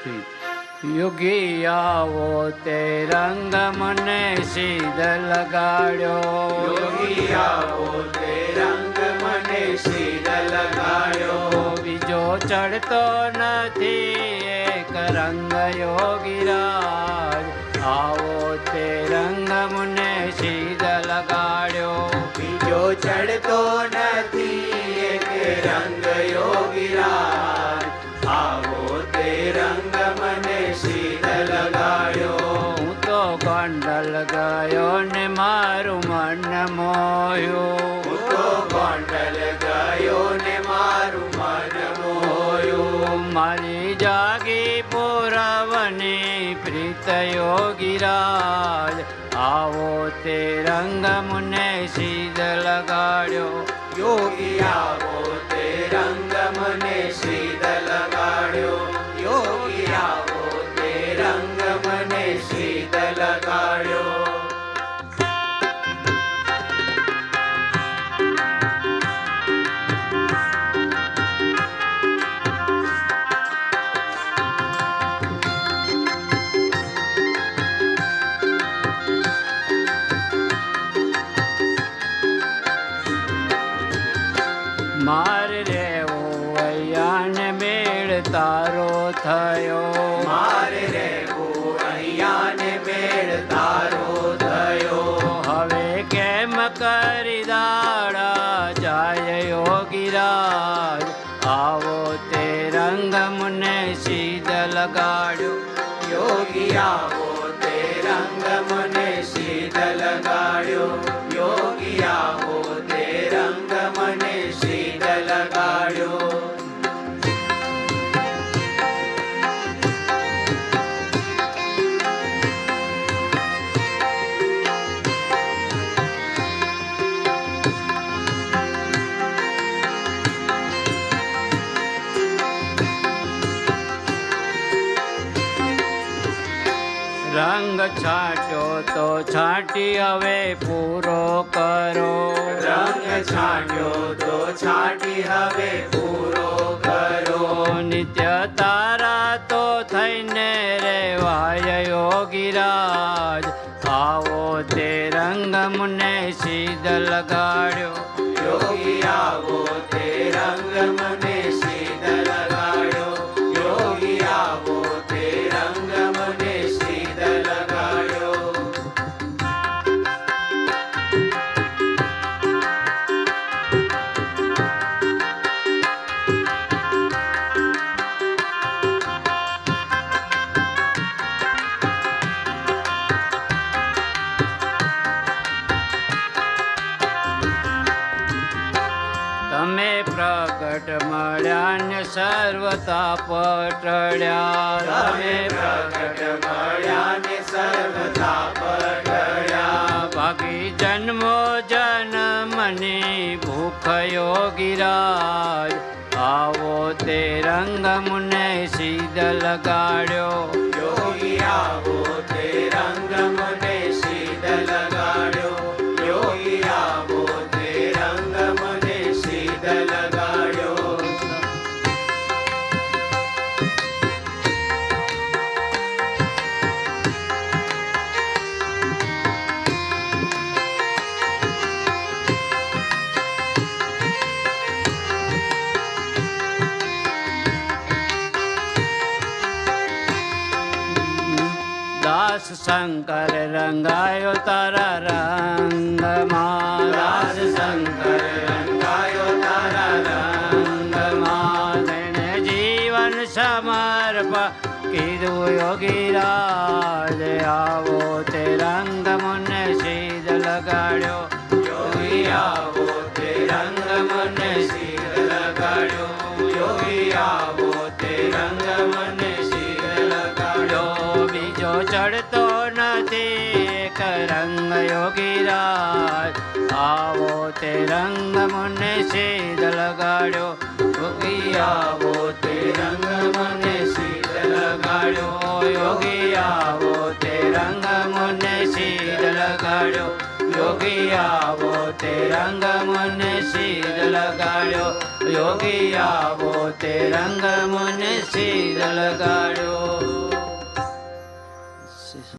યોગી આવો તે રંગ મને સીધ લગાડ્યો. યોગી આવો તે રંગ મને સીધ લગાડ્યો. બીજો ચડતો નથી એક રંગ યોગીરાજ, આવો તે રંગ મને સીધ લગાડ્યો. બીજો ચડતો નથી એક રંગ યોગીરાજ, આવો તે રંગ મને સીધ લગાડ્યો. હું તો ગોંડલ ગયો ને મારું મન મોહ્યું. હું તો ગોંડલ ગયો ને મારું મન મોહ્યું. મારી જાગી પુરવની પ્રીત યોગીરાજ, આવો તે રંગ મને સીધ લગાડ્યો. યોગી આવો તે રંગ મને સીધ લગાડ્યો. યોગી આવો તે રંગ મને સીધ લગાડ્યો. મારે રેવું અહીંયા ને મેળ તારો થયો. મારે રહેવું અહીંયા ને મેળ તારો થયો. હવે કેમ કરી દાડા જાય યોગીરાજ, આવો તે રંગ મને સીધ લગાડ્યો. યોગી આવો તે રંગ મને સીધ લગાડ્યો. યોગી આવો તે રંગ મને સીધ લગાડ્યો. રંગ છાંટ્યો તો છાંટી હવે પૂરો કરો. રંગ છાંટ્યો તો છાંટી હવે પૂરો કરો. નિત્ય તારા તો થઈને રેવાય યોગીરાજ, આવો તે રંગ મને સીધ લગાડ્યો. યોગી આવો તે રંગ મને સીધ લગાડ્યો. યોગી આવો તે રંગ મને સીધ લગાડ્યો. તમે પ્રગટ મળ્યા ને સર્વતા પટડ્યા. તમે પ્રગટ મળ્યા ને સર્વતા પટડ્યા. ભાગી જન્મો જન્મની ભૂખ યોગીરાજ, આવો તે રંગ મને સીધ લગાડ્યો. યોગી આવો તે રંગ મને સીધ લગાડ્યો. યોગી આવો તે રંગ મને સીધ લગાડ્યો. દાસ શંકર રંગાયો તારા રંગમાં. દાસ શંકર રંગાયો તારા રંગમાં. તેને જીવન સમર્પ કીધું યોગીરાજ, આવો તે રંગ મને સીધ લગાડ્યો. યોગી આવો તે રંગ મને સીધ લગાડ્યો. યોગી આવો તે રંગ મને સીધ લગાડ્યો. બીજો ચડતો નથી એક રંગ યોગીરાજ, આવો તે રંગ મને સીધ લગાડ્યો. યોગી આવો તે રંગ મને સીધ લગાડ્યો. યોગી આવો તે રંગ મને સીધ લગાડ્યો. યોગી આવો તે રંગ મને સીધ લગાડ્યો. યોગી આવો તે રંગ મને સીધ લગાડ્યો. આશીષ.